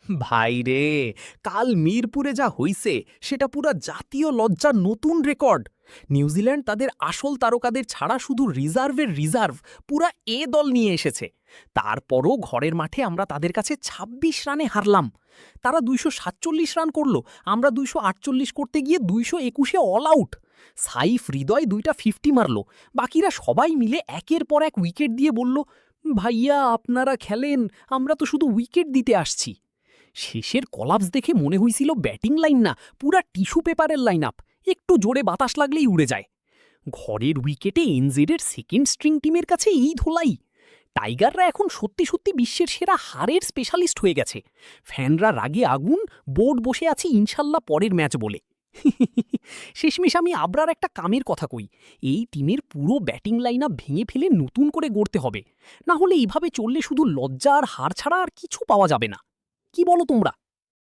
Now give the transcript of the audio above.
ভাই রে, কাল মিরপুরে যা হইছে সেটা পুরা জাতীয় লজ্জার নতুন রেকর্ড। নিউজিল্যান্ড তাদের আসল তারকাদের ছাড়া শুধু রিজার্ভের রিজার্ভ পুরা এ দল নিয়ে এসেছে। তারপরও ঘরের মাঠে আমরা তাদের কাছে ২৬ রানে হারলাম। তারা ২৪৭ রান করল, আমরা ২৪৮ করতে গিয়ে ২২১-এ অল আউট। সাইফ হৃদয় ২টা ৫০ মারল, বাকিরা সবাই মিলে একের পর এক উইকেট দিয়ে বলল, ভাইয়া আপনারা খেলেন, আমরা তো শুধু উইকেট দিতে আসছি। শেষের কলাপস দেখে মনে হয়েছিল ব্যাটিং লাইন না, পুরা টিস্যু পেপারের লাইন আপ, একটু জোরে বাতাস লাগলেই উড়ে যায়। ঘরের উইকেটে এনজেডের সেকেন্ড স্ট্রিং টিমের কাছে এই ধোলাই। টাইগাররা এখন সত্যি সত্যি বিশ্বের সেরা হারের স্পেশালিস্ট হয়ে গেছে। ফ্যানরা রাগে আগুন, বোর্ড বসে আছি ইনশাল্লাহ পরের ম্যাচ বলে। শেষমেশ আমি আবরার একটা কামের কথা কই, এই টিমের পুরো ব্যাটিং লাইন আপ ভেঙে ফেলে নতুন করে গড়তে হবে, না হলে এইভাবে চললে শুধু লজ্জা আর হার ছাড়া আর কিছু পাওয়া যাবে না। কি বলো তোমরা?